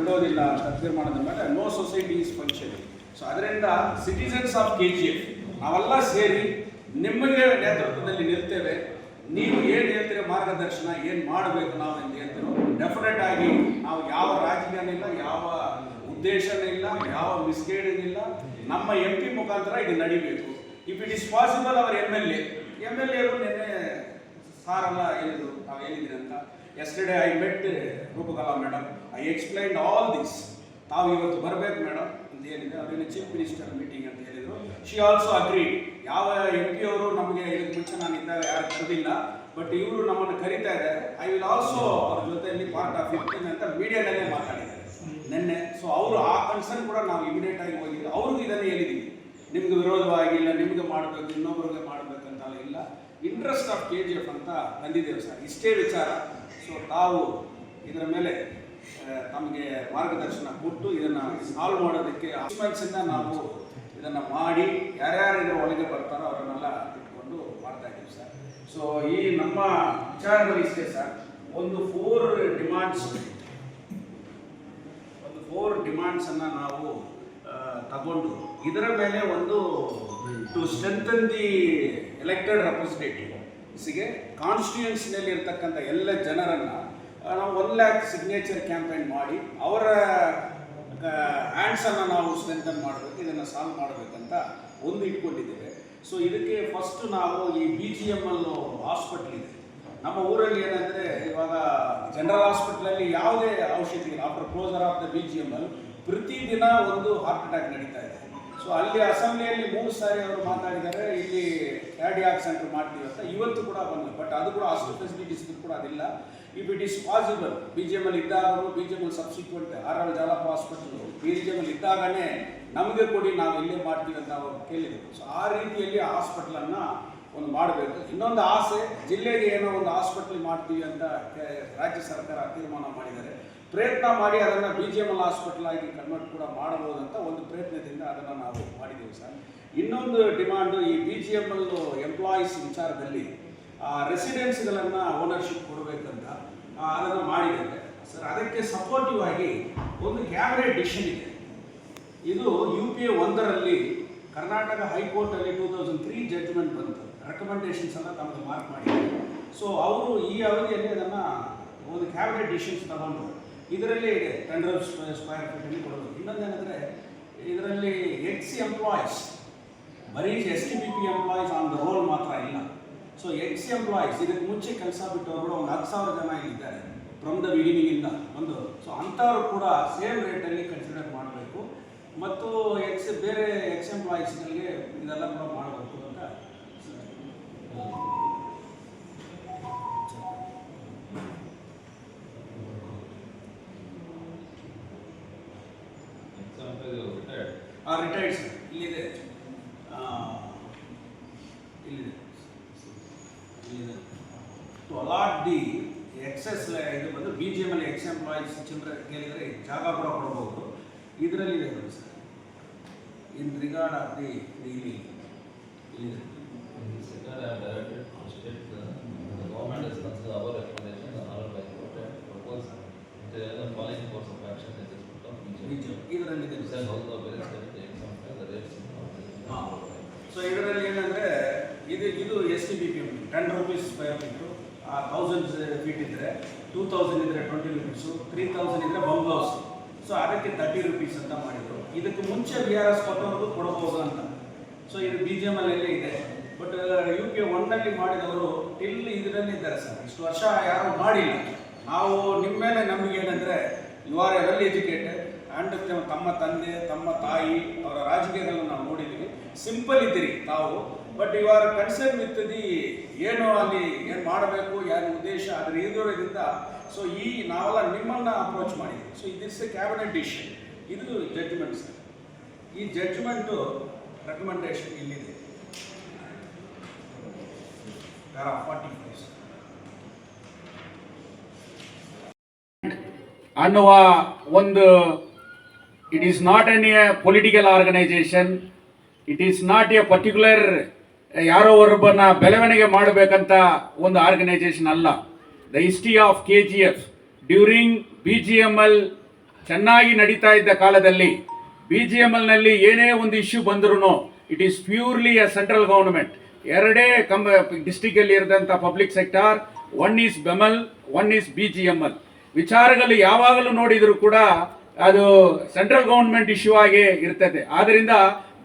ಬಿಡೋದಿಲ್ಲ ಅಂತ ತೀರ್ಮಾನದ ಮೇಲೆ no society is functioning. So ಅದರಿಂದ ಸಿಟಿಸನ್ಸ್ ಆಫ್ KGF ನಾವೆಲ್ಲ ಸೇರಿ ನಿಮಗೆ ನೇತೃತ್ವದಲ್ಲಿ ನಿಲ್ತೇವೆ. ನೀವು ಏನು ಹೇಳ್ತೀರೋ ಮಾರ್ಗದರ್ಶನ ಏನು ಮಾಡಬೇಕು ನಾವು ಎಂದು ಹೇಳ್ತೀರೋ ಡೆಫಿನೆಟ್ ಆಗಿ ನಾವು ಯಾವ ರಾಜಕೀಯನೂ ಇಲ್ಲ, ಯಾವ ಉದ್ದೇಶನೂ ಇಲ್ಲ, ಯಾವ ಮಿಸ್ಗೈಡಿಂಗ್ ಇಲ್ಲ. ನಮ್ಮ MP ಮುಖಾಂತರ ಇದು ನಡಿಬೇಕು. ಇಫ್ ಇಟ್ ಇಸ್ ಪಾಸಿಬಲ್ ಅವರ MLA ಅವರು ನಿನ್ನೆ ಸಾರೆಲ್ಲ ಹೇಳಿದ್ರು, ನಾವು ಹೇಳಿದ್ರಿ ಅಂತ. Yesterday I met Roopakala madam, I explained all this. ತಾವು ಇವತ್ತು ಬರಬೇಕು ಮೇಡಮ್ ಅಂತ ಹೇಳಿದ್ರೆ, ಅವರಿಗೆ ಚೀಫ್ ಮಿನಿಸ್ಟರ್ ಮೀಟಿಂಗ್ ಅಂತ ಹೇಳಿದರು. She also agri. ಯಾವ MP ಅವರು ನಮಗೆ ಇದಕ್ಕೆ ಮುಂಚೆ ನಾನು ಇದ್ದಾಗ ಯಾರು ಕರೆದಿಲ್ಲ, ಬಟ್ ಇವರು ನಮ್ಮನ್ನು ಕರೀತಾ ಇದ್ದಾರೆ. ಐ ವಿಲ್ ಆಲ್ಸೋ ಅವ್ರ ಜೊತೆಯಲ್ಲಿ ಪಾರ್ಟ್ ಆಫ್ ಇರ್ತೀನಿ ಅಂತ ಮೀಡಿಯಾದಲ್ಲೇ ಮಾತಾಡಿದ್ದಾರೆ ನಿನ್ನೆ. ಸೊ ಅವರು ಆ ಕನ್ಸರ್ನ್ ಕೂಡ ನಾವು ಇಮಿಡಿಯೇಟ್ ಆಗಿ ಹೋಗಿದ್ದು ಅವ್ರಿಗೂ ಇದನ್ನೇ ಹೇಳಿದ್ದೀವಿ. ನಿಮ್ಗೆ ವಿರೋಧವಾಗಿಲ್ಲ, ನಿಮ್ಗೆ ಮಾಡಬೇಕು, ಇನ್ನೊಬ್ಬರಿಗೆ ಮಾಡಬೇಕಂತಲ್ಲ ಇಲ್ಲ, ಇಂಟ್ರೆಸ್ಟ್ ಆಫ್ KGF ಅಂತ ತಂದಿದ್ದೇವೆ ಸರ್. ಇಷ್ಟೇ ವಿಚಾರ. ಸೊ ತಾವು ಇದರ ಮೇಲೆ ತಮಗೆ ಮಾರ್ಗದರ್ಶನ ಕೊಟ್ಟು ಇದನ್ನು ಸಾಲ್ವ್ ಮಾಡೋದಕ್ಕೆ ಆಸ್ಪೆಕ್ಟ್ಸಿಂದ ನಾವು ಇದನ್ನು ಮಾಡಿ ಯಾರ್ಯಾರು ಇದರ ಒಳಗೆ ಬರ್ತಾರೋ ಅವರನ್ನೆಲ್ಲ ಇಟ್ಕೊಂಡು ಮಾಡ್ತಾ ಇದ್ದೀವಿ ಸರ್. ಸೊ ಈ ನಮ್ಮ ವಿಚಾರದಲ್ಲಿ ಇಷ್ಟೇ ಸರ್. ಒಂದು 4 ಡಿಮಾಂಡ್ಸನ್ನು ನಾವು ತಗೊಂಡು ಇದರ ಮೇಲೆ ಒಂದು ಟು ಸ್ಟ್ರೆಂಥನ್ ದಿ ಎಲೆಕ್ಟೆಡ್ ರೆಪ್ರೆಸೆಂಟೇಟಿವ್ಸ್ಗೆ ಕಾನ್ಸ್ಟಿಟ್ಯೂಯನ್ಸಿನಲ್ಲಿ ಇರ್ತಕ್ಕಂಥ ಎಲ್ಲ ಜನರನ್ನು ನಾವು 1 lakh ಸಿಗ್ನೇಚರ್ ಕ್ಯಾಂಪೇನ್ ಮಾಡಿ ಅವರ ಹ್ಯಾಂಡ್ಸನ್ನು ನಾವು ಸ್ಟ್ರೆಂಥನ್ ಮಾಡಬೇಕು, ಇದನ್ನು ಸಾಲ್ವ್ ಮಾಡಬೇಕಂತ ಒಂದು ಇಟ್ಕೊಂಡಿದ್ದೇವೆ. ಸೊ ಇದಕ್ಕೆ ಫಸ್ಟ್ ನಾವು ಈ BGML ಹಾಸ್ಪಿಟ್ಲ್ ಇದೆ ನಮ್ಮ ಊರಲ್ಲಿ. ಏನಂದರೆ ಇವಾಗ ಜನರಲ್ ಹಾಸ್ಪಿಟ್ಲಲ್ಲಿ ಯಾವುದೇ ಔಷಧಿ ಇಲ್ಲ. After closure of the BGML ಪ್ರತಿದಿನ ಒಂದು ಹಾರ್ಟ್ ಅಟ್ಯಾಕ್ ನಡೀತಾ ಇದೆ. ಸೊ ಅಲ್ಲಿ ಅಸೆಂಬ್ಲಿಯಲ್ಲಿ 3 ಸಾರಿ ಅವರು ಮಾತಾಡಿದ್ದಾರೆ, ಇಲ್ಲಿ ಕಾರ್ಡಿಯಾಕ್ ಸೆಂಟರ್ ಮಾಡ್ತೀವಿ ಅಂತ. ಇವತ್ತು ಕೂಡ ಬಂದು, ಬಟ್ ಅದು ಕೂಡ ಅಷ್ಟು ಫೆಸಿಲಿಟೀಸ್ ಕೂಡ ಅದಿಲ್ಲ. If it is possible BGML ಇದ್ದಾಗಲೂ, BGML subsequent RL Jalappa hospital BGML ಇದ್ದಾಗನೇ ನಮಗೆ ಕೊಡಿ, ನಾವು ಇಲ್ಲೇ ಮಾಡ್ತೀವಿ ಅಂತ ಅವರು ಕೇಳಿದರು. ಸೊ ಆ ರೀತಿಯಲ್ಲಿ ಆ ಹಾಸ್ಪಿಟ್ಲನ್ನು ಒಂದು ಮಾಡಬೇಕು. ಇನ್ನೊಂದು ಆಸೆ, ಜಿಲ್ಲೆಗೆ ಏನೋ ಒಂದು ಹಾಸ್ಪಿಟ್ಲ್ ಮಾಡ್ತೀವಿ ಅಂತ ರಾಜ್ಯ ಸರ್ಕಾರ ತೀರ್ಮಾನ ಮಾಡಿದ್ದಾರೆ. ಪ್ರಯತ್ನ ಮಾಡಿ ಅದನ್ನು BGML ಹಾಸ್ಪಿಟಲ್ ಆಗಿ ಕನ್ವರ್ಟ್ ಕೂಡ ಮಾಡಬಹುದು ಅಂತ ಒಂದು ಪ್ರಯತ್ನದಿಂದ ಅದನ್ನು ನಾವು ಮಾಡಿದ್ದೀವಿ ಸರ್. ಇನ್ನೊಂದು ಡಿಮಾಂಡು, ಈ BGML ಎಂಪ್ಲಾಯೀಸ್ ವಿಚಾರದಲ್ಲಿ ರೆಸಿಡೆನ್ಸ್ಗಳನ್ನು ಓನರ್ಶಿಪ್ ಕೊಡಬೇಕಂತ ಅದನ್ನು ಮಾಡಿದ್ದೇವೆ ಸರ್. ಅದಕ್ಕೆ ಸಪೋರ್ಟಿವ್ ಆಗಿ ಒಂದು ಕ್ಯಾಬಿನೆಟ್ ಡಿಸಿಷನ್ ಇದೆ. ಇದು UPA 1ರಲ್ಲಿ ಕರ್ನಾಟಕ ಹೈಕೋರ್ಟಲ್ಲಿ 2003 ಜಡ್ಜ್ಮೆಂಟ್ ಬಂತು. ರೆಕಮೆಂಡೇಶನ್ಸ್ ಎಲ್ಲ ತಮಗೆ ಮಾರ್ಕ್ ಮಾಡಿದ್ದಾರೆ. ಸೊ ಅವರು ಈ ಅವಧಿಯಲ್ಲಿ ಅದನ್ನು ಒಂದು ಕ್ಯಾಬಿನೆಟ್ ಡಿಸಿಷನ್ಸ್ ತಗೊಂಡು ಇದರಲ್ಲಿ 10 ಸ್ಕ್ವೇರ್ ಫೀಟಲ್ಲಿ ಕೊಡೋದು. ಇನ್ನೊಂದೇನೆಂದರೆ ಇದರಲ್ಲಿ ಎಂಪ್ಲಾಯೀಸ್ ಬರೀ STBP employees on the role ಮಾತ್ರ ಇಲ್ಲ. ಸೊ ಎಂಪ್ಲಾಯೀಸ್ ಇದಕ್ಕೆ ಮುಂಚೆ ಕೆಲಸ ಬಿಟ್ಟವರು ಕೂಡ ಒಂದು 10,000 ಜನ ಇದ್ದಾರೆ ಫ್ರಮ್ ದ ಬಿಗಿನಿಂಗಿಂದ ಒಂದು. ಸೊ ಅಂಥವ್ರು ಕೂಡ ಸೇಮ್ ರೇಟಲ್ಲಿ ಕನ್ಸಿಡರ್ ಮಾಡಬೇಕು ಮತ್ತು ಬೇರೆ ಎಂಪ್ಲಾಯೀಸ್ಗಳಿಗೆ ಇದೆಲ್ಲ ಕೂಡ ಮಾಡಬೇಕು ಅಂತ. ರಿಟೈರ್ಡ್ ಸರ್ ಇಲ್ಲಿದೆ, ಟು ಅಲಾಟ್ ದಿ ಎಕ್ಸೆಸ್. ಇದು ಬಂದು BGML ಎಂಪ್ಲಾಯೀಸ್ ಚಿಲ್ಡ್ರನ್ ಕೇಳಿದರೆ ಜಾಗ ಕೂಡ ಕೊಡಬಹುದು. ಇದರಲ್ಲಿ ಇದೆ ನೋಡಿ sir, in regard of the ಇಲ್ಲಿದೆ. ಇದರಲ್ಲಿ ಸೊ ಇದರಲ್ಲಿ ಏನಂದರೆ ಇದು STBP 10 rupees square feet, 1000 feet ಇದ್ದರೆ 2000 ಇದ್ದರೆ 20 ರೂಪೀಸು, 3000 ಇದ್ದರೆ ಬಂಗ್ಲೌಸ್. ಸೊ ಅದಕ್ಕೆ 30 ರೂಪೀಸ್ ಅಂತ ಮಾಡಿದರು. ಇದಕ್ಕೆ ಮುಂಚೆ BRS ಕೊಟ್ಟವ್ರಿಗೂ ಕೊಡಬಹುದು ಅಂತ. ಸೊ ಇದು BGML ಇದೆ. ಬಟ್ UPA 1ನಲ್ಲಿ ಮಾಡಿದವರು ಟಿಲ್ ಇದರಲ್ಲಿ ಇದ್ದಾರೆ ಸರ್. ಇಷ್ಟು ವರ್ಷ ಯಾರೂ ಮಾಡಿಲ್ಲ. ನಾವು ನಿಮ್ಮ ಮೇಲೆ ನಮಗೆ ಏನಂದರೆ you are a well educated and ತಮ್ಮ ತಂದೆ ತಮ್ಮ ತಾಯಿ ಅವರ ರಾಜಕೀಯಗಳನ್ನು ನಾವು ನೋಡಿದ್ದೀವಿ. ಸಿಂಪಲ್ ಇದ್ದೀರಿ ತಾವು, but you are concern with the ಏನು ಅಲ್ಲಿ ಏನು ಮಾಡಬೇಕು, ಏನು ಉದ್ದೇಶ ಅದರ ಇದರಿಂದ. ಸೊ ನಾವೆಲ್ಲ ನಿಮ್ಮನ್ನು ಅಪ್ರೋಚ್ ಮಾಡಿದ್ದೀವಿ. ಸೊ ಇದಿಸ್ ಎ ಕ್ಯಾಬಿನೆಟ್ ಡಿಸಿಷನ್. ಇದು ಜಡ್ಜ್ಮೆಂಟ್ ಸರ್. ಈ ಜಡ್ಜ್ಮೆಂಟು ರೆಕಮೆಂಡೇಶನ್ ಇಲ್ಲಿದೆ, ಅನ್ನುವ ಒಂದು. It is not an a political organisation. ಇಟ್ ಈಸ್ ನಾಟ್ ಎ ಪರ್ಟಿಕ್ಯುಲರ್ ಯಾರೋ ಒಬ್ಬನ ಬೆಳವಣಿಗೆ ಮಾಡಬೇಕಂತ ಒಂದು ಆರ್ಗನೈಸೇಷನ್ ಅಲ್ಲ. The history of KGF during BGML ಚೆನ್ನಾಗಿ ನಡೀತಾ ಇದ್ದ ಕಾಲದಲ್ಲಿ BGML ಏನೇ ಒಂದು ಇಶ್ಯೂ ಬಂದ್ರೂ it is purely a central government. ಎರಡೇ ಡಿಸ್ಟಿಕ್ ಅಲ್ಲಿ ಇರದಂತ public sector, one is BEML, one is BGML. ವಿಚಾರಗಳು ಯಾವಾಗಲೂ ನೋಡಿದ್ರು ಕೂಡ ಅದು ಸೆಂಟ್ರಲ್ ಗವರ್ನಮೆಂಟ್ ಇಶ್ಯೂ ಆಗಿ ಇರ್ತದೆ. ಆದ್ರಿಂದ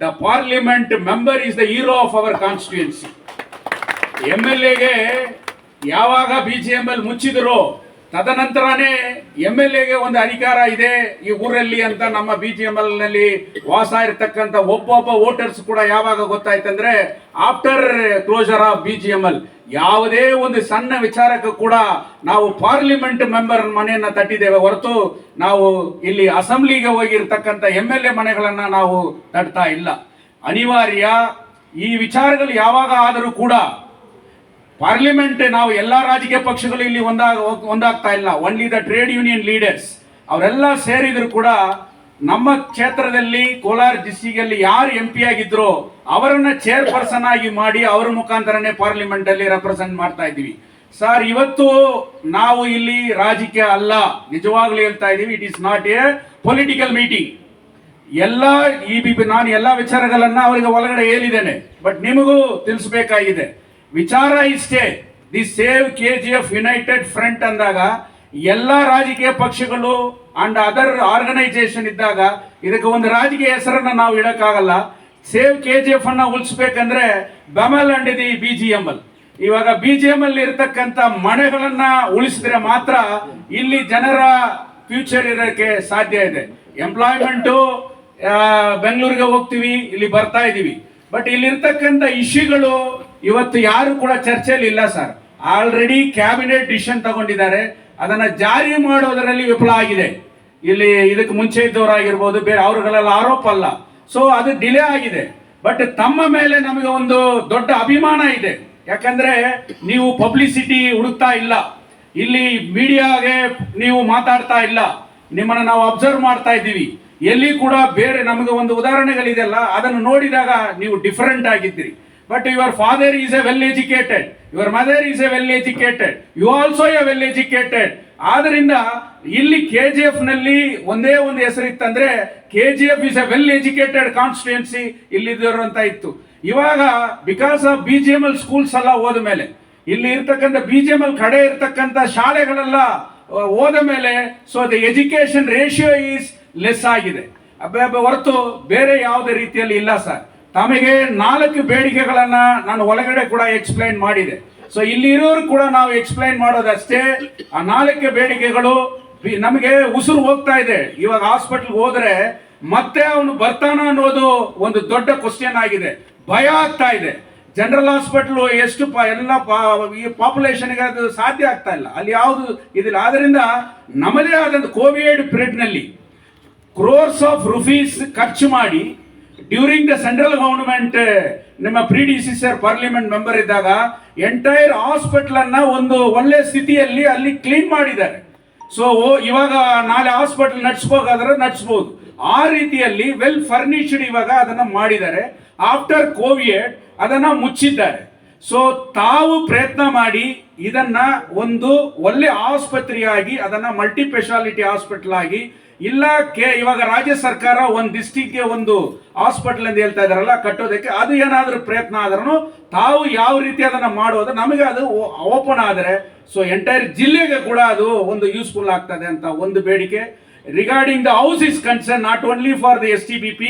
the parliament member is the hero of our constituency. MLAಗೆ ಯಾವಾಗ BGML ಮುಚ್ಚಿದ್ರು ತದನಂತರನೇ MLAಗೆ ಒಂದು ಅಧಿಕಾರ ಇದೆ ಈ ಊರಲ್ಲಿ ಅಂತ ನಮ್ಮ BGML ನಲ್ಲಿ ವಾಸ ಇರತಕ್ಕಂತ ಒಬ್ಬೊಬ್ಬ ವೋಟರ್ಸ್ ಕೂಡ ಯಾವಾಗ ಗೊತ್ತಾಯ್ತಂದ್ರೆ ಆಫ್ಟರ್ ಕ್ಲೋಸರ್ ಆಫ್ BGML. ಯಾವುದೇ ಒಂದು ಸಣ್ಣ ವಿಚಾರಕ್ಕೂ ಕೂಡ ನಾವು ಪಾರ್ಲಿಮೆಂಟ್ ಮೆಂಬರ್ ಮನೆಯನ್ನ ತಟ್ಟಿದ್ದೇವೆ ಹೊರತು ನಾವು ಇಲ್ಲಿ ಅಸೆಂಬ್ಲಿಗೆ ಹೋಗಿರ್ತಕ್ಕಂಥ MLA ಮನೆಗಳನ್ನ ನಾವು ತಟ್ತಾ ಇಲ್ಲ. ಅನಿವಾರ್ಯ ಈ ವಿಚಾರಗಳು ಯಾವಾಗ ಆದರೂ ಕೂಡ ಪಾರ್ಲಿಮೆಂಟ್, ನಾವು ಎಲ್ಲ ರಾಜಕೀಯ ಪಕ್ಷಗಳು ಇಲ್ಲಿ ಒಂದಾಗ್ತಾ ಇಲ್ಲ. Only the trade union leaders ಅವರೆಲ್ಲ ಸೇರಿದ್ರು ಕೂಡ ನಮ್ಮ ಕ್ಷೇತ್ರದಲ್ಲಿ ಕೋಲಾರ ಡಿಸ್ಟಿಕ್ ಅಲ್ಲಿ ಯಾರು MP ಆಗಿದ್ರು ಅವರನ್ನ ಚೇರ್ಪರ್ಸನ್ ಆಗಿ ಮಾಡಿ ಅವರ ಮುಖಾಂತರನೇ ಪಾರ್ಲಿಮೆಂಟ್ ಅಲ್ಲಿ ರೆಪ್ರೆಸೆಂಟ್ ಮಾಡ್ತಾ ಇದ್ದೀವಿ. ಸರ್, ಇವತ್ತು ನಾವು ಇಲ್ಲಿ ರಾಜಕೀಯ ಅಲ್ಲ, ನಿಜವಾಗ್ಲೂ ಹೇಳ್ತಾ ಇದ್ದೀವಿ. ಇಟ್ ಈಸ್ ನಾಟ್ ಎ ಪೊಲಿಟಿಕಲ್ ಮೀಟಿಂಗ್. ನಾನು ಎಲ್ಲ ವಿಚಾರಗಳನ್ನ ಅವರಿಗೆ ಒಳಗಡೆ ಹೇಳಿದ್ದೇನೆ, ಬಟ್ ನಿಮಗೂ ತಿಳಿಸಬೇಕಾಗಿದೆ. ವಿಚಾರ ಇಷ್ಟೇ, the save KGF United front ಅಂದಾಗ ಎಲ್ಲ ರಾಜಕೀಯ ಪಕ್ಷಗಳು ಅಂಡ್ ಅದರ್ ಆರ್ಗನೈಸೇಷನ್ ಇದ್ದಾಗ ಇದಕ್ಕೆ ಒಂದು ರಾಜಕೀಯ ಹೆಸರನ್ನ ನಾವು ಇಡಕ್ಕಾಗಲ್ಲ. ಸೇವ್ KGF ಅನ್ನ ಉಳಿಸ್ಬೇಕಂದ್ರೆ ಬೆಮಲ್ ಅಂಡ್ ದಿ BGML. ಇವಾಗ BGML ಇರತಕ್ಕಂತ ಮನೆಗಳನ್ನ ಉಳಿಸಿದ್ರೆ ಮಾತ್ರ ಇಲ್ಲಿ ಜನರ ಫ್ಯೂಚರ್ ಇರೋಕ್ಕೆ ಸಾಧ್ಯ ಇದೆ. ಎಂಪ್ಲಾಯ್ಮೆಂಟು ಬೆಂಗಳೂರಿಗೆ ಹೋಗ್ತೀವಿ, ಇಲ್ಲಿ ಬರ್ತಾ ಇದೀವಿ, ಬಟ್ ಇಲ್ಲಿರ್ತಕ್ಕಂಥ ಇಶ್ಯೂಗಳು ಇವತ್ತು ಯಾರು ಕೂಡ ಚರ್ಚೆಯಲ್ಲಿ ಇಲ್ಲ ಸರ್. ಆಲ್ರೆಡಿ ಕ್ಯಾಬಿನೆಟ್ ಡಿಸಿಷನ್ ತಗೊಂಡಿದ್ದಾರೆ, ಅದನ್ನ ಜಾರಿ ಮಾಡೋದರಲ್ಲಿ ವಿಫಲ ಆಗಿದೆ. ಇಲ್ಲಿ ಇದಕ್ಕೆ ಮುಂಚೆ ಇದ್ದವರಾಗಿರ್ಬೋದು, ಬೇರೆ ಅವರುಗಳೆಲ್ಲ ಆರೋಪ ಅಲ್ಲ. ಸೊ ಅದು ಡಿಲೇ ಆಗಿದೆ. ಬಟ್ ತಮ್ಮ ಮೇಲೆ ನಮಗೆ ಒಂದು ದೊಡ್ಡ ಅಭಿಮಾನ ಇದೆ. ಯಾಕಂದ್ರೆ ನೀವು ಪಬ್ಲಿಸಿಟಿ ಹುಡುಕ್ತಾ ಇಲ್ಲ, ಇಲ್ಲಿ ಮೀಡಿಯಾಗೆ ನೀವು ಮಾತಾಡ್ತಾ ಇಲ್ಲ, ನಿಮ್ಮನ್ನ ನಾವು ಅಬ್ಸರ್ವ್ ಮಾಡ್ತಾ ಇದ್ದೀವಿ. ಎಲ್ಲಿ ಕೂಡ ಬೇರೆ ನಮಗೆ ಒಂದು ಉದಾಹರಣೆಗಳಿದೆಯಲ್ಲ, ಅದನ್ನು ನೋಡಿದಾಗ ನೀವು ಡಿಫರೆಂಟ್ ಆಗಿದ್ದೀರಿ. But your father is a well educated, your mother is a well educated, you also a well educated. ಆದ್ರಿಂದ ಇಲ್ಲಿ KGF ನಲ್ಲಿ ಒಂದೇ ಒಂದು ಹೆಸರಿತ್ತಂದ್ರೆ KGF is a well educated constituency ಇಲ್ಲಿದ್ದರು ಅಂತ ಇತ್ತು. ಇವಾಗ ಬಿಕಾಸ್ ಆಫ್ BGML ಸ್ಕೂಲ್ಸ್ ಎಲ್ಲ ಹೋದ ಮೇಲೆ, ಇಲ್ಲಿ ಇರ್ತಕ್ಕಂಥ BGML ಕಡೆ ಇರ್ತಕ್ಕಂಥ ಶಾಲೆಗಳೆಲ್ಲ ಹೋದ ಮೇಲೆ, so the education ratio is less ಆಗಿದೆ ಹೊರತು ಬೇರೆ ಯಾವುದೇ ರೀತಿಯಲ್ಲಿ ಇಲ್ಲ ಸರ್. ತಮಗೆ 4 ಬೇಡಿಕೆಗಳನ್ನ ನಾನು ಒಳಗಡೆ ಕೂಡ ಎಕ್ಸ್ಪ್ಲೈನ್ ಮಾಡಿದೆ. ಸೊ ಇಲ್ಲಿ ಇರೋರು ಕೂಡ ನಾವು ಎಕ್ಸ್ಪ್ಲೈನ್ ಮಾಡೋದಷ್ಟೇ. ಆ 4 ಬೇಡಿಕೆಗಳು ನಮಗೆ ಉಸಿರು ಹೋಗ್ತಾ ಇದೆ. ಇವಾಗ ಹಾಸ್ಪಿಟಲ್ ಹೋದ್ರೆ ಮತ್ತೆ ಅವನು ಬರ್ತಾನ ಅನ್ನೋದು ಒಂದು ದೊಡ್ಡ ಕ್ವಶನ್ ಆಗಿದೆ, ಭಯ ಆಗ್ತಾ ಇದೆ. ಜನರಲ್ ಹಾಸ್ಪಿಟಲ್ ಎಷ್ಟು ಎಲ್ಲ ಈ ಪಾಪ್ಯುಲೇಷನ್ಗೆ ಅದು ಸಾಧ್ಯ ಆಗ್ತಾ ಇಲ್ಲ, ಅಲ್ಲಿ ಯಾವುದು ಇದಿಲ್ಲ. ಆದ್ರಿಂದ ನಮ್ಮದೇ ಆದಂತ ಕೋವಿಡ್ ಪೀರಿಯಡ್ ನಲ್ಲಿ ಕ್ರೋರ್ಸ್ ಆಫ್ ರುಪೀಸ್ ಖರ್ಚು ಮಾಡಿ ಡ್ಯೂರಿಂಗ್ ದ ಸೆಂಟ್ರಲ್ ಗವರ್ನಮೆಂಟ್, ನಿಮ್ಮ ಪ್ರಿಡಿಸಿಸರ್ ಪಾರ್ಲಿಮೆಂಟ್ ಮೆಂಬರ್ ಇದ್ದಾಗ ಎಂಟೈರ್ ಹಾಸ್ಪಿಟಲ್ ಅನ್ನ ಒಂದು ಒಳ್ಳೆ ಸ್ಥಿತಿಯಲ್ಲಿ ಅಲ್ಲಿ ಕ್ಲೀನ್ ಮಾಡಿದ್ದಾರೆ. ಸೊ ಇವಾಗ ನಾಳೆ ಹಾಸ್ಪಿಟಲ್ ನಡೆಸಬೇಕಾದ್ರೆ ನಡೆಸಬಹುದು, ಆ ರೀತಿಯಲ್ಲಿ ವೆಲ್ ಫರ್ನಿಶ್ಡ್ ಇವಾಗ ಅದನ್ನ ಮಾಡಿದ್ದಾರೆ. ಆಫ್ಟರ್ ಕೋವಿಡ್ ಅದನ್ನ ಮುಚ್ಚಿದ್ದಾರೆ. ಸೊ ತಾವು ಪ್ರಯತ್ನ ಮಾಡಿ ಇದನ್ನ ಒಂದು ಒಳ್ಳೆ ಆಸ್ಪತ್ರೆಯಾಗಿ, ಅದನ್ನ ಮಲ್ಟಿ ಸ್ಪೆಷಾಲಿಟಿ ಹಾಸ್ಪಿಟಲ್ ಆಗಿ, ಇಲ್ಲ ಇವಾಗ ರಾಜ್ಯ ಸರ್ಕಾರ ಒಂದು ಡಿಸ್ಟಿಕ್ಗೆ ಒಂದು ಹಾಸ್ಪಿಟಲ್ ಅಂತ ಹೇಳ್ತಾ ಇದಾರಲ್ಲ ಕಟ್ಟೋದಕ್ಕೆ, ಅದು ಏನಾದ್ರೂ ಪ್ರಯತ್ನ ಆದ್ರೂ ತಾವು ಯಾವ ರೀತಿ ಅದನ್ನ ಮಾಡೋದು ನಮಗೆ ಅದು ಓಪನ್ ಆದರೆ ಸೊ ಎಂಟೈರ್ ಜಿಲ್ಲೆಗೆ ಕೂಡ ಅದು ಒಂದು ಯೂಸ್ಫುಲ್ ಆಗ್ತದೆ ಅಂತ ಒಂದು ಬೇಡಿಕೆ. Regarding the house is concern not only for the STBP,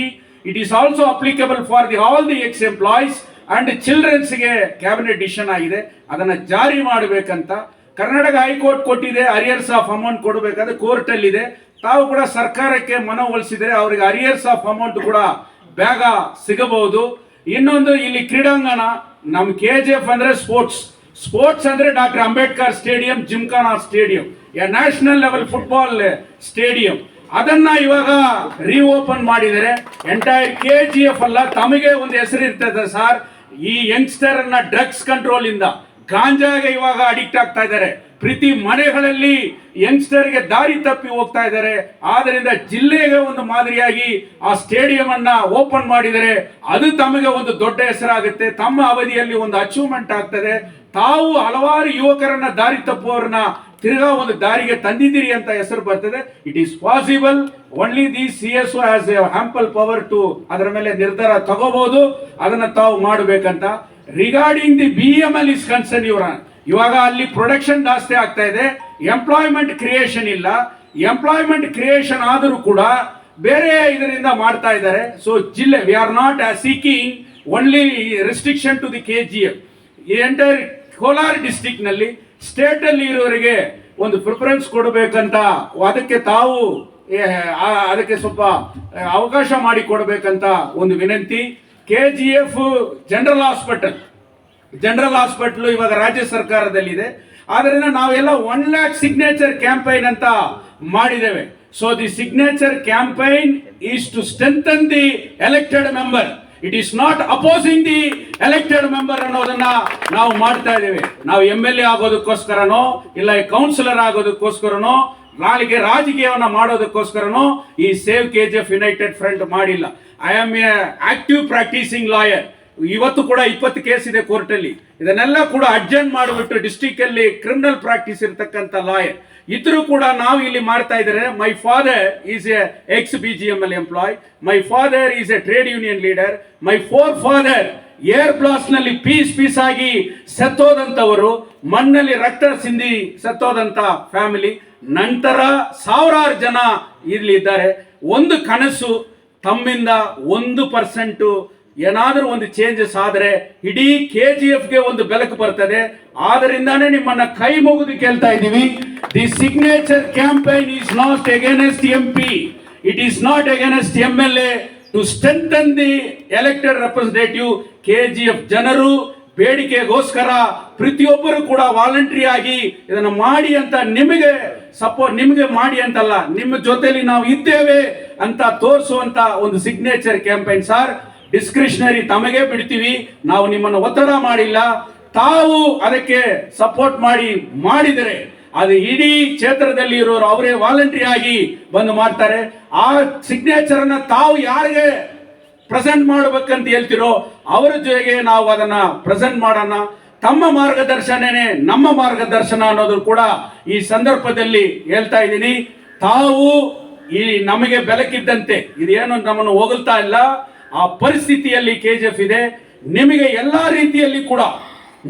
it is also applicable for the all the ex employees and ಚಿಲ್ಡ್ರನ್ಸ್ಗೆ ಕ್ಯಾಬಿನೆಟ್ ಡಿಸಿಷನ್ ಆಗಿದೆ, ಅದನ್ನ ಜಾರಿ ಮಾಡಬೇಕಂತ. ಕರ್ನಾಟಕ ಹೈಕೋರ್ಟ್ ಕೊಟ್ಟಿದೆ, ಅರಿಯರ್ಸ್ ಆಫ್ ಅಮೌಂಟ್ ಕೊಡಬೇಕಾದ್ರೆ ಕೋರ್ಟ್ ಅಲ್ಲಿ ಇದೆ. ತಾವು ಕೂಡ ಸರ್ಕಾರಕ್ಕೆ ಮನವೊಲಿಸಿದರೆ ಅವರಿಗೆ ಅರಿಯರ್ಸ್ ಆಫ್ ಅಮೌಂಟ್ ಕೂಡ ಬೇಗ ಸಿಗಬಹುದು. ಇನ್ನೊಂದು ಇಲ್ಲಿ ಕ್ರೀಡಾಂಗಣ, ನಮ್ಮ KGF ಅಂದ್ರೆ ಸ್ಪೋರ್ಟ್ಸ್ ಅಂದ್ರೆ doctor Ambedkar stadium, Gymkhana stadium, national level football stadium, ಅದನ್ನ ಇವಾಗ ರೀಓಪನ್ ಮಾಡಿದರೆ ಎಂಟೈರ್ KGF ಅಲ್ಲ, ತಮಗೆ ಒಂದು ಹೆಸರು ಇರ್ತದೆ ಸರ್. ಈ ಯಂಗ್ಸ್ಟರ್ ಅನ್ನ ಡ್ರಗ್ಸ್ ಕಂಟ್ರೋಲ್ ಇಂದ ಗಾಂಜಾಗೆ ಇವಾಗ ಅಡಿಕ್ಟ್ ಆಗ್ತಾ ಇದ್ದಾರೆ, ಪ್ರತಿ ಮನೆಗಳಲ್ಲಿ ಯಂಗ್ಸ್ಟರ್ಗೆ ದಾರಿ ತಪ್ಪಿ ಹೋಗ್ತಾ ಇದ್ದಾರೆ. ಆದ್ರಿಂದ ಜಿಲ್ಲೆಗೆ ಒಂದು ಮಾದರಿಯಾಗಿ ಆ ಸ್ಟೇಡಿಯಂ ಅನ್ನ ಓಪನ್ ಮಾಡಿದರೆ ಅದು ತಮಗೆ ಒಂದು ದೊಡ್ಡ ಹೆಸರಾಗುತ್ತೆ, ತಮ್ಮ ಅವಧಿಯಲ್ಲಿ ಒಂದು ಅಚೀವ್ಮೆಂಟ್ ಆಗ್ತದೆ. ತಾವು ಹಲವಾರು ಯುವಕರನ್ನ ದಾರಿ ತಪ್ಪುವವರನ್ನ ತಿರ್ಗಾ ಒಂದು ದಾರಿಗೆ ತಂದಿದ್ದೀರಿ ಅಂತ ಹೆಸರು ಬರ್ತದೆ. It is possible. Only the CSO has a ample power to ಅದರ ಮೇಲೆ ನಿರ್ಧಾರ ತಗೋಬಹುದು. ಅದನ್ನ ತಾವು ಮಾಡಬೇಕಂತ. Regarding the BML is concern ಇವಾಗ ಅಲ್ಲಿ ಪ್ರೊಡಕ್ಷನ್ ಜಾಸ್ತಿ ಆಗ್ತಾ ಇದೆ, ಎಂಪ್ಲಾಯ್ಮೆಂಟ್ ಕ್ರಿಯೇಷನ್ ಇಲ್ಲ. ಎಂಪ್ಲಾಯ್ಮೆಂಟ್ ಕ್ರಿಯೇಷನ್ ಆದರೂ ಕೂಡ ಬೇರೆ ಇದರಿಂದ ಮಾಡ್ತಾ ಇದ್ದಾರೆ. ಸೊ ಜಿಲ್ಲೆ we are not seeking only restriction to the KGF. Entire Kolar district ನಲ್ಲಿ ಸ್ಟೇಟ್ ಅಲ್ಲಿ ಇರೋರಿಗೆ ಒಂದು ಪ್ರಿಫರೆನ್ಸ್ ಕೊಡಬೇಕಂತ ಅದಕ್ಕೆ ತಾವು ಅದಕ್ಕೆ ಸ್ವಲ್ಪ ಅವಕಾಶ ಮಾಡಿ ಕೊಡಬೇಕಂತ ಒಂದು ವಿನಂತಿ. KGF ಜನರಲ್ ಹಾಸ್ಪಿಟಲ್ ಇವಾಗ ರಾಜ್ಯ ಸರ್ಕಾರದಲ್ಲಿದೆ. ಆದ್ದರಿಂದ ನಾವೆಲ್ಲ 1 lakh ಸಿಗ್ನೇಚರ್ ಕ್ಯಾಂಪೈನ್ ಅಂತ ಮಾಡಿದ್ದೇವೆ. So the signature campaign is to strengthen the elected member. It is not opposing the elected member ಅನ್ನೋದನ್ನ ನಾವು ಮಾಡ್ತಾ ಇದ್ದೇವೆ. ನಾವು MLA ಆಗೋದಕ್ಕೋಸ್ಕರನೋ ಇಲ್ಲ ಕೌನ್ಸಿಲರ್ ಆಗೋದಕ್ಕೋಸ್ಕರನೋ ನಾಳೆಗೆ ರಾಜಕೀಯವನ್ನ ಮಾಡೋದಕ್ಕೋಸ್ಕರನೋ ಈ ಸೇವ್ KGF ಯುನೈಟೆಡ್ ಫ್ರಂಟ್ ಮಾಡಿಲ್ಲ. I am A active practising lawyer. ಇವತ್ತು ಕೂಡ 20 ಕೇಸ್ ಇದೆ ಕೋರ್ಟ್ ಅಲ್ಲಿ. ಇದನ್ನೆಲ್ಲ ಕೂಡ ಅಡ್ಜೆಂಟ್ ಮಾಡಿಬಿಟ್ಟು ಡಿಸ್ಟ್ರಿಕ್ಟ್ ಅಲ್ಲಿ ಕ್ರಿಮಿನಲ್ ಪ್ರಾಕ್ಟೀಸ್ ಇರತಕ್ಕಂತ ಲಾಯರ್ ಇದ್ರೂ ಕೂಡ ನಾವು ಇಲ್ಲಿ ಮಾಡ್ತಾ ಇದ್ದಾರೆ. My father is a ex BGML employee. My father is a trade union leader. My father air blast ನಲ್ಲಿ ಪೀಸ್ ಆಗಿ ಸತ್ತೋದಂತವರು, ಮಣ್ಣಲ್ಲಿ ರಕ್ತ ಸಿಂದಿ ಸತ್ತೋದಂತ ಫ್ಯಾಮಿಲಿ. ನಂತರ ಸಾವಿರಾರು ಜನ ಇಲ್ಲಿ ಇದ್ದಾರೆ. ಒಂದು ಕನಸು, ತಮ್ಮಿಂದ 1% ಏನಾದರೂ ಒಂದು ಚೇಂಜಸ್ ಆದರೆ ಇಡೀ KGFಗೆ ಒಂದು ಬೆಳಕು ಬರ್ತದೆ. ಆದ್ದರಿಂದಾನೇ ನಿಮ್ಮನ್ನ ಕೈ ಮುಗಿದು ಕೇಳ್ತಾ ಇದ್ದೀವಿ. The signature campaign is not against MP. It is not against MLA. To strengthen the elected representative. KGF ಜನರು ಬೇಡಿಕೆಗೋಸ್ಕರ ಪ್ರತಿಯೊಬ್ಬರು ಕೂಡ ವಾಲಂಟ್ರಿ ಆಗಿ ಇದನ್ನು ಮಾಡಿ ಅಂತ ನಿಮಗೆ ಮಾಡಿ ಅಂತಲ್ಲ, ನಿಮ್ಮ ಜೊತೆಲಿ ನಾವು ಇದ್ದೇವೆ ಅಂತ ತೋರಿಸುವಂತ ಒಂದು ಸಿಗ್ನೇಚರ್ ಕ್ಯಾಂಪೈನ್. ಸಾರ್, ಡಿಸ್ಕ್ರಿಷನರಿ ತಮಗೆ ಬಿಡ್ತೀವಿ, ನಾವು ನಿಮ್ಮನ್ನು ಒತ್ತಡ ಮಾಡಿಲ್ಲ. ತಾವು ಅದಕ್ಕೆ ಸಪೋರ್ಟ್ ಮಾಡಿದರೆ ಅದು ಇಡೀ ಕ್ಷೇತ್ರದಲ್ಲಿ ಇರೋರು ಅವರೇ ವಾಲಂಟ್ರಿ ಆಗಿ ಬಂದು ಮಾಡ್ತಾರೆ. ಆ ಸಿಗ್ನೇಚರ್ ಅನ್ನ ತಾವು ಯಾರಿಗೆ ಪ್ರೆಸೆಂಟ್ ಮಾಡಬೇಕಂತ ಹೇಳ್ತಿರೋ ಅವರ ಜೊತೆಗೆ ನಾವು ಅದನ್ನ ಪ್ರೆಸೆಂಟ್ ಮಾಡೋಣ. ತಮ್ಮ ಮಾರ್ಗದರ್ಶನನೇ ನಮ್ಮ ಮಾರ್ಗದರ್ಶನ ಅನ್ನೋದು ಕೂಡ ಈ ಸಂದರ್ಭದಲ್ಲಿ ಹೇಳ್ತಾ ಇದ್ದೀನಿ. ತಾವು ಈ ನಮಗೆ ಬೆಳಕಿದ್ದಂತೆ ಇದೇನು ನಮ್ಮನ್ನು ಹೋಗಲ್ತಾ ಇಲ್ಲ, ಆ ಪರಿಸ್ಥಿತಿಯಲ್ಲಿ KGF ಇದೆ. ನಿಮಗೆ ಎಲ್ಲಾ ರೀತಿಯಲ್ಲಿ ಕೂಡ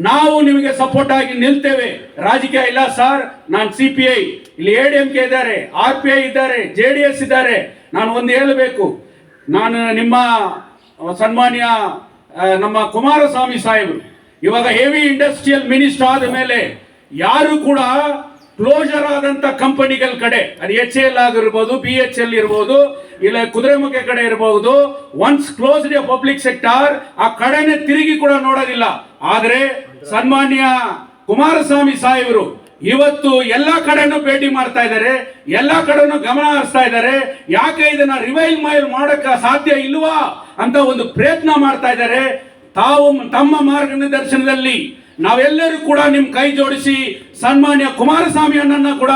ನಾವು ನಿಮಗೆ ಸಪೋರ್ಟ್ ಆಗಿ ನಿಲ್ತೇವೆ. ರಾಜಕೀಯ ಇಲ್ಲ ಸರ್, ನಾನು CPI, ಇಲ್ಲಿ ADMK ಇದ್ದಾರೆ, RPI ಇದ್ದಾರೆ, JDS ಇದ್ದಾರೆ. ನಾನು ಒಂದು ಹೇಳಬೇಕು, ನಾನು ನಿಮ್ಮ ಸನ್ಮಾನ್ಯ ನಮ್ಮ ಕುಮಾರಸ್ವಾಮಿ ಸಾಹೇಬರು ಇವಾಗ ಹೆವಿ ಇಂಡಸ್ಟ್ರಿಯಲ್ ಮಿನಿಸ್ಟರ್ ಆದ ಮೇಲೆ ಯಾರು ಕೂಡ ಕ್ಲೋಸರ್ ಆದಂತ ಕಂಪನಿಗಳ ಕಡೆ, ಅದು HAL ಆಗಿರ್ಬೋದು, BHL ಇರ್ಬೋದು, ಇಲ್ಲ ಕುದುರೆಮುಖ ಕಡೆ ಇರಬಹುದು, once closed A public sector, ಆ ಕಡೆನೆ ತಿರುಗಿ ಕೂಡ ನೋಡೋದಿಲ್ಲ. ಆದ್ರೆ ಸನ್ಮಾನ್ಯ ಕುಮಾರಸ್ವಾಮಿ ಸಾಹೇಬರು ಇವತ್ತು ಎಲ್ಲಾ ಕಡೆನೂ ಭೇಟಿ ಮಾಡ್ತಾ ಇದ್ದಾರೆ, ಎಲ್ಲಾ ಕಡೆನೂ ಗಮನ ಹರಿಸ್ತಾ ಇದ್ದಾರೆ. ಯಾಕೆ ಇದನ್ನ ರಿವೈಲ್ ಮಾಡಕ ಸಾಧ್ಯ ಇಲ್ವಾ ಅಂತ ಒಂದು ಪ್ರಯತ್ನ ಮಾಡ್ತಾ ಇದ್ದಾರೆ. ತಾವು ತಮ್ಮ ಮಾರ್ಗದರ್ಶನದಲ್ಲಿ ನಾವೆಲ್ಲರೂ ಕೂಡ ನಿಮ್ ಕೈ ಜೋಡಿಸಿ ಸನ್ಮಾನ್ಯ ಕುಮಾರಸ್ವಾಮಿ ಅಣ್ಣನ ಕೂಡ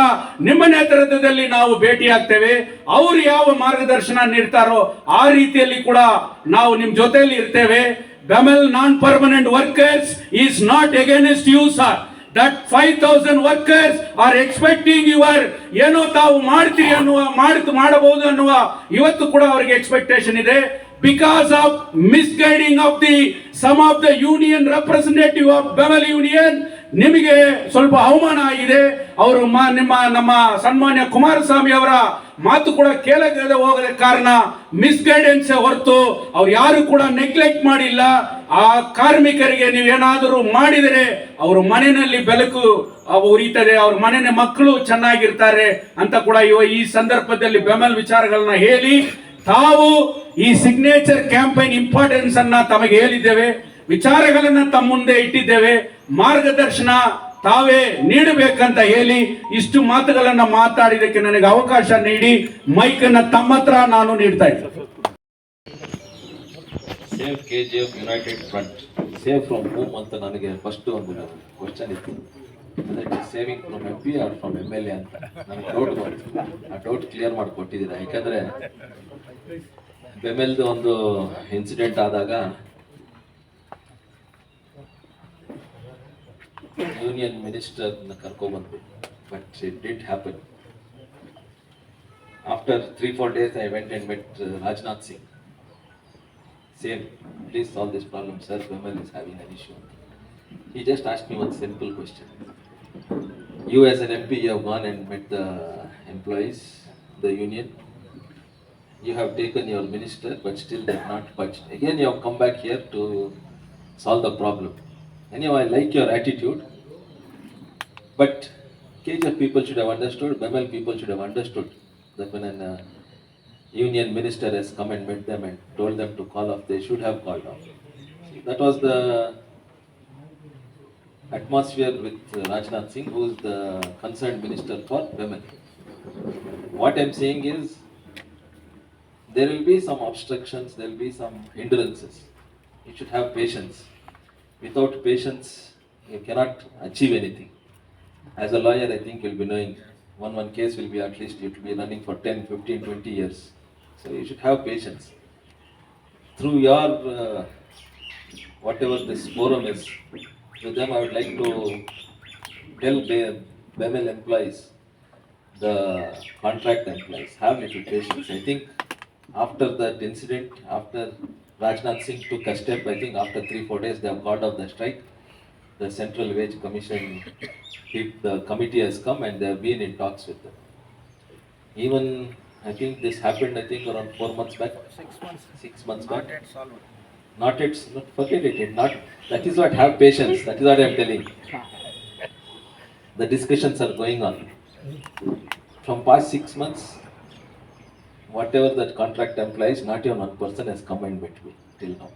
ನಿಮ್ಮ ನೇತೃತ್ವದಲ್ಲಿ ನಾವು ಭೇಟಿ ಆಗ್ತೇವೆ. ಅವರು ಯಾವ ಮಾರ್ಗದರ್ಶನ ನೀಡ್ತಾರೋ ಆ ರೀತಿಯಲ್ಲಿ ಕೂಡ ನಾವು ನಿಮ್ ಜೊತೆಯಲ್ಲಿ ಇರ್ತೇವೆ. BEML non permanent workers is not against you sir. that 5,000 workers are expecting your ಏನೋ ತಾವು ಮಾಡ್ತೀರಿ ಅನ್ನುವ ಮಾಡಬಹುದು ಅನ್ನುವ ಇವತ್ತು ಕೂಡ ಅವರಿಗೆ ಎಕ್ಸ್ಪೆಕ್ಟೇಷನ್ ಇದೆ. because of misguiding of the some of the union representative of Bevel Union ನಿಮಗೆ ಸ್ವಲ್ಪ ಅವಮಾನ ಆಗಿದೆ. ಅವರು ನಮ್ಮ ಸನ್ಮಾನ್ಯ ಕುಮಾರಸ್ವಾಮಿ ಅವರ ಮಾತು ಕೂಡ ಕೇಳದೆ ಹೋಗದ ಕಾರಣ ಮಿಸ್ಗೈಡೆನ್ಸ್ ಹೊರತು ಅವ್ರು ಯಾರು ಕೂಡ ನೆಗ್ಲೆಕ್ಟ್ ಮಾಡಿಲ್ಲ. ಆ ಕಾರ್ಮಿಕರಿಗೆ ನೀವೇನಾದರೂ ಮಾಡಿದರೆ ಅವ್ರ ಮನೆಯಲ್ಲಿ ಬೆಳಕು ಉರಿತದೆ, ಅವ್ರ ಮನೆ ಮಕ್ಕಳು ಚೆನ್ನಾಗಿರ್ತಾರೆ ಅಂತ ಕೂಡ ಈ ಸಂದರ್ಭದಲ್ಲಿ ಬೆಮಲ್ ವಿಚಾರಗಳನ್ನ ಹೇಳಿ ತಾವು ಈ ಸಿಗ್ನೇಚರ್ ಕ್ಯಾಂಪೈನ್ ಇಂಪಾರ್ಟೆನ್ಸ್ ಅನ್ನ ತಮಗೆ ಹೇಳಿದ್ದೇವೆ, ವಿಚಾರಗಳನ್ನ ತಮ್ಮ ಮುಂದೆ ಇಟ್ಟಿದ್ದೇವೆ. ಮಾರ್ಗದರ್ಶನ ತಾವೇ ನೀಡಬೇಕಂತ ಹೇಳಿ ಇಷ್ಟು ಮಾತುಗಳನ್ನ ಮಾತಾಡಿದಕ್ಕೆ ನನಗೆ ಅವಕಾಶ ನೀಡಿ ಮೈಕ್ ಅನ್ನ ತಮ್ಮ ಹತ್ರ ನಾನು ನೀಡ್ತಾ ಇದ್ದೇನೆ. Save KGF United front, save from home ಅಂತ ನನಗೆ ಫಸ್ಟ್ ಒಂದು ಕ್ವಶನ್ ಇತ್ತು. ಅದಕ್ಕೆ saving from MP are from MLA ಅಂತ ನನಗೆ ಡೌಟ್ ಬಂತು. ಆ ಡೌಟ್ ಕ್ಲಿಯರ್ ಮಾಡಿಕೊಟ್ಟಿದ್ದೀರಾ. ಯಾಕಂದರೆ ಬೆಮೆಲ್ದು ಒಂದು ಇನ್ಸಿಡೆಂಟ್ ಆದಾಗ union ಮಿನಿಸ್ಟರ್ನ ಕರ್ಕೊಂಡ್ಬಂದ್ವಿ. but it didn't happen. After 3-4 days, I went and met Rajnath Singh. Same, please solve this problem, sir. BEMEL is having an issue. He just asked me one simple question. You, as an MP, you have gone and met the employees, the union. You have taken your minister, but still they have not budged. Again, you have come back here to solve the problem. Anyhow, I like your attitude, but KGF people should have understood, BEMEL people should have understood that when a union minister has come and met them and told them to call off, they should have called off. See, that was the atmosphere with Rajnath Singh, who is the concerned minister for BEMEL. What I'm saying is, there will be some obstructions, there will be some hindrances. You should have patience. Without patience, you cannot achieve anything. As a lawyer, I think you'll be knowing one case will be at least, you will be running for 10, 15, 20 years. So you should have patience. Through your, whatever this forum is, to them I would like to tell BEMEL employees, the contract employees, have little patience. I think after that incident, after Rajnath Singh took a step, I think after 3-4 days they have got off the strike. The Central Wage Commission, the committee has come and they have been in talks with them. Even, I think this happened, I think around 4 months back. 6 months. 6 months Not back. yet solved. Not it's not forget it. Not that is what have patience. That is what I am telling. The discussions are going on. From past 6 months, whatever that contract implies, not even one person has come and met me till now.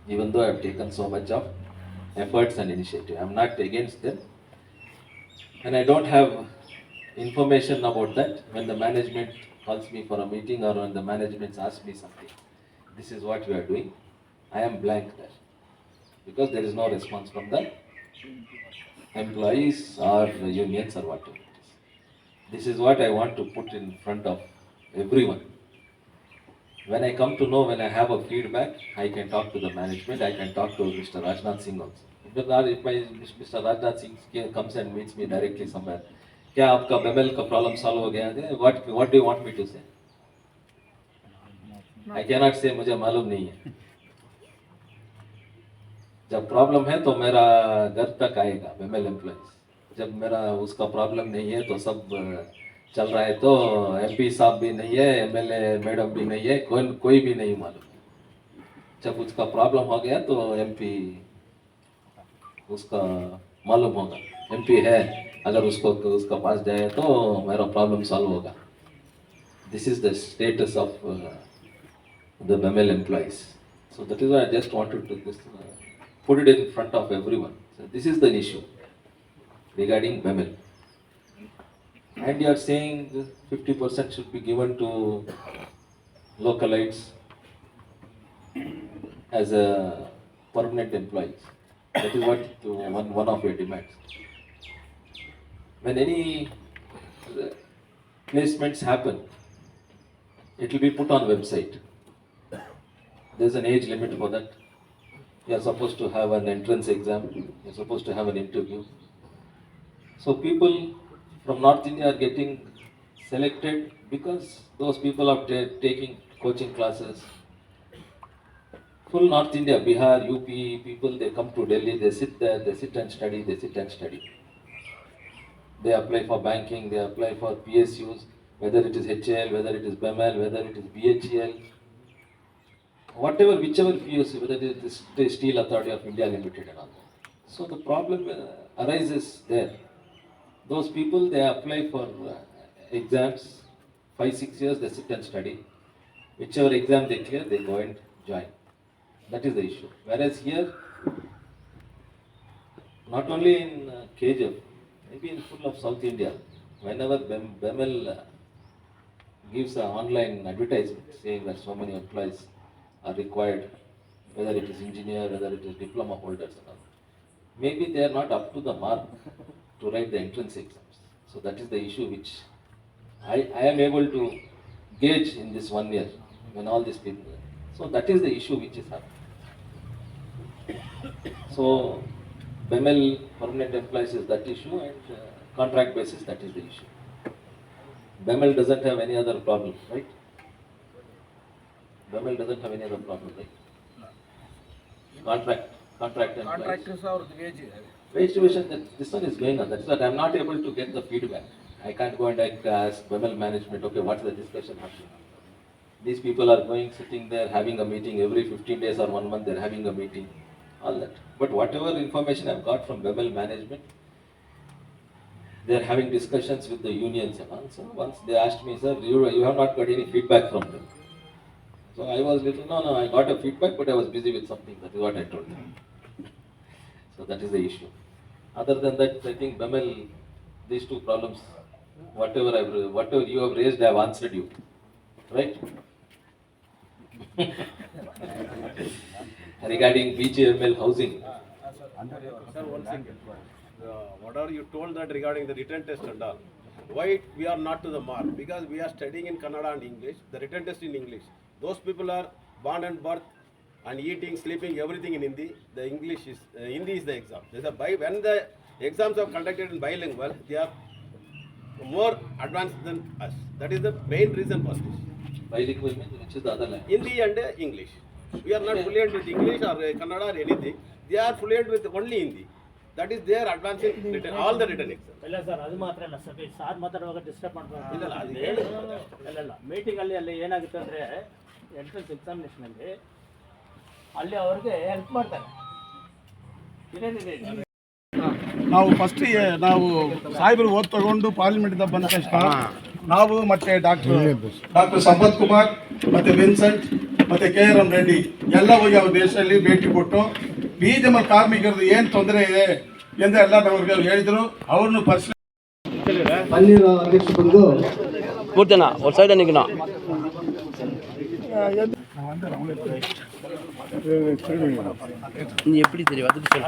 Even though I have taken so much of efforts and initiative, I am not against them, and I don't have information about that. When the management calls me for a meeting or when the management asks me something, this is what we are doing, I am blank there because there is no response from the employees or the unions or whatever it is. This is what I want to put in front of everyone. When I come to know, when I have a feedback, I can talk to the management, I can talk to Mr. Rajnath Singh also. If Mr. Rajnath Singh comes and meets me directly somewhere, क्या आपका BEMEL का problem solve हो गया है? What do you want me to say? I cannot say मुझे मालूम नहीं है. जब प्रॉब्लम है तो मेरा घर तक आएगा BEMEL एम्प्लॉइज. जब मेरा उसका प्रॉब्लम नहीं है तो सब चल रहा है, तो MP साहब भी नहीं है, MLA मैडम भी नहीं है, कोई भी नहीं मालूम. जब उसका प्रॉब्लम हो गया तो MP उसका मालूम होगा. MP है, अगर उसका पास जाए तो मेरा प्रॉब्लम सॉल्व होगा. This is the status of the BEMEL employees. So that is why I just wanted to put it in front of everyone. So this is the issue regarding BEMEL. And you are saying 50% should be given to localites as a permanent employees. That is what one of your demands. When any placements happen, it will be put on website. There is an age limit for that. You are supposed to have an entrance exam. You are supposed to have an interview. So people from North India are getting selected because those people are taking coaching classes. Full North India, Bihar, UP people, they come to Delhi, they sit there, they sit and study. They apply for banking, they apply for PSUs, whether it is HAL, whether it is BEMEL, whether it is BHEL, whichever PSU, whether it is the Steel Authority of India Limited and all that. So the problem arises there. Those people, they apply for exams, 5-6 years they sit and study. Whichever exam they clear, they go and join. That is the issue. Whereas here, not only in KGF, maybe in full of South India, whenever BEMEL gives an online advertisement saying that so many employees are required, whether it is engineer, whether it is diploma holders and all, maybe they are not up to the mark to write the entrance exams. So that is the issue which I am able to gauge in this 1 year when all these people. So that is the issue which is happening. So BEMEL permanent employees is that issue, and Contract basis, that is the issue. BEMEL doesn't have any other problem, right? BEMEL doesn't have any other problem, right? Contract and contractors ಅವ್ರದ್ದು wage division, this one is going on. That's what I'm not able to get the feedback. I can't go and ask BEMEL management, okay, what's the discussion happening? These people are going, sitting there, having a meeting every 15 days or 1 month, they're having a meeting, all that. But whatever information I've got from BEMEL management, they're having discussions with the unions and all. So once they asked me, sir, you have not got any feedback from them. So I was little, no, I got a feedback, but I was busy with something. That is what I told them. So that is the issue. Other than that, I think BEMEL, these two problems, whatever you have raised, I have answered you, right? Regarding BGML housing, Sir, one second. Whatever you told that regarding the written test and all, why we are not to the mark? Because we are studying in Kannada and English, the written test in English. Those people are born and birth and eating, sleeping, everything in Hindi. The English is, Hindi is the exam. When the exams are conducted in bilingual, they are more advanced than us. That is the main reason for this. bilingual means which is the other language. Hindi and English. We are not fluent with English or Kannada or anything. They are fluent with only Hindi. That is their advancing written, all the written exams. ಇಲ್ಲ sir ಅದು ಮಾತ್ರ ಇಲ್ಲ sir sir ಮಾತಾಡುವಾಗ disturb ಮಾಡ್ತಾರೆ ಇಲ್ಲ, ಅದು ಇಲ್ಲ ಮೀಟಿಂಗಲ್ಲಿ ಅಲ್ಲಿ ಏನಾಗುತ್ತೆ ಅಂದರೆ ಎಂಟ್ರೆನ್ಸ್ ಎಕ್ಸಾಮಿನೇಷನಲ್ಲಿ ಅಲ್ಲಿ ಅವ್ರಿಗೆ ಹೆಲ್ಪ್ ಮಾಡ್ತಾರೆ ಇದೇನಿದೆ ನಾವು ಫಸ್ಟ್ ನಾವು ಸಾಹೇಬರು ಓದ್ ತಗೊಂಡು ಪಾರ್ಲಿಮೆಂಟ್ ಬಂದ ತಕ್ಷಣ ನಾವು ಮತ್ತೆ ಡಾಕ್ಟರ್ ಸಂಪತ್ ಕುಮಾರ್ ಮತ್ತೆ ವಿನ್ಸೆಂಟ್ ಮತ್ತೆ KRM ರೆಡ್ಡಿ ಎಲ್ಲ ಹೋಗಿ ಅವ್ರ ದೇಶದಲ್ಲಿ ಭೇಟಿ ಕೊಟ್ಟು BGML ಕಾರ್ಮಿಕರದ್ದು ಏನು ತೊಂದರೆ ಇದೆ ಎಂದು ಎಲ್ಲ ಅವ್ರಿಗೆ ಹೇಳಿದ್ರು. ಅವ್ರನ್ನು பன்னீர் அಧ್ಯಕ್ಷ ಬಂದು ಕೂರ್ತೇನಾ ஒரு ಸೈಡ್ ನಿಗನ நீ எப்படி தெரியும் அதுக்கு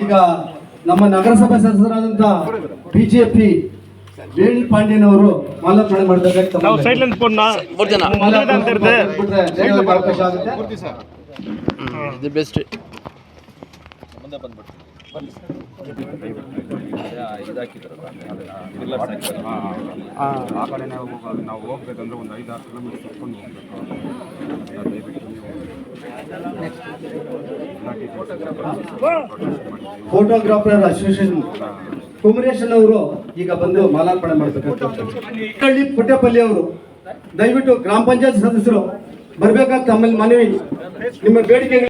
ಈಗ ನಮ್ಮ ನಗರಸಭೆ ಸದಸ್ಯರಾದಂತ ಬಿಜೆಪಿ ವೇಣಿ ಪಾಂಡ್ಯನ್ ಅವರು ಮಾಲಾರ್ಪಣೆ ಮಾಡಬೇಕಾಗ್ತದೆ. ಅವಕಾಶ ಆಗುತ್ತೆ. ಇದು ಬೆಸ್ಟ್ ಮುಂದೆ ಬಂದ್ಬಿಟ್ಟು ಆ ಕಡೆ ನಾವು ಹೋಗ್ಬೇಕಂದ್ರೆ ಒಂದು 5-6 ಕಿಲೋಮೀಟರ್ ಸುತ್ಕೊಂಡು ಹೋಗ್ಬೇಕು. ಫೋಟೋಗ್ರಾಫರ್ ಅಸೋಸಿಯೇಷನ್ ಕುಮರೇಶನ್ ಅವರು ಈಗ ಬಂದು ಮಾಲಾರ್ಪಣೆ ಮಾಡಬೇಕಾಗ್ತದೆ. ಪುಟ್ಟಪಲ್ಲಿ ಅವರು ದಯವಿಟ್ಟು ಗ್ರಾಮ ಪಂಚಾಯತ್ ಸದಸ್ಯರು ಬರ್ಬೇಕಾಗ್ತದೆ. ತಮ್ಮಲ್ಲಿ ಮನವಿ, ನಿಮ್ಮ ಬೇಡಿಕೆಗಳು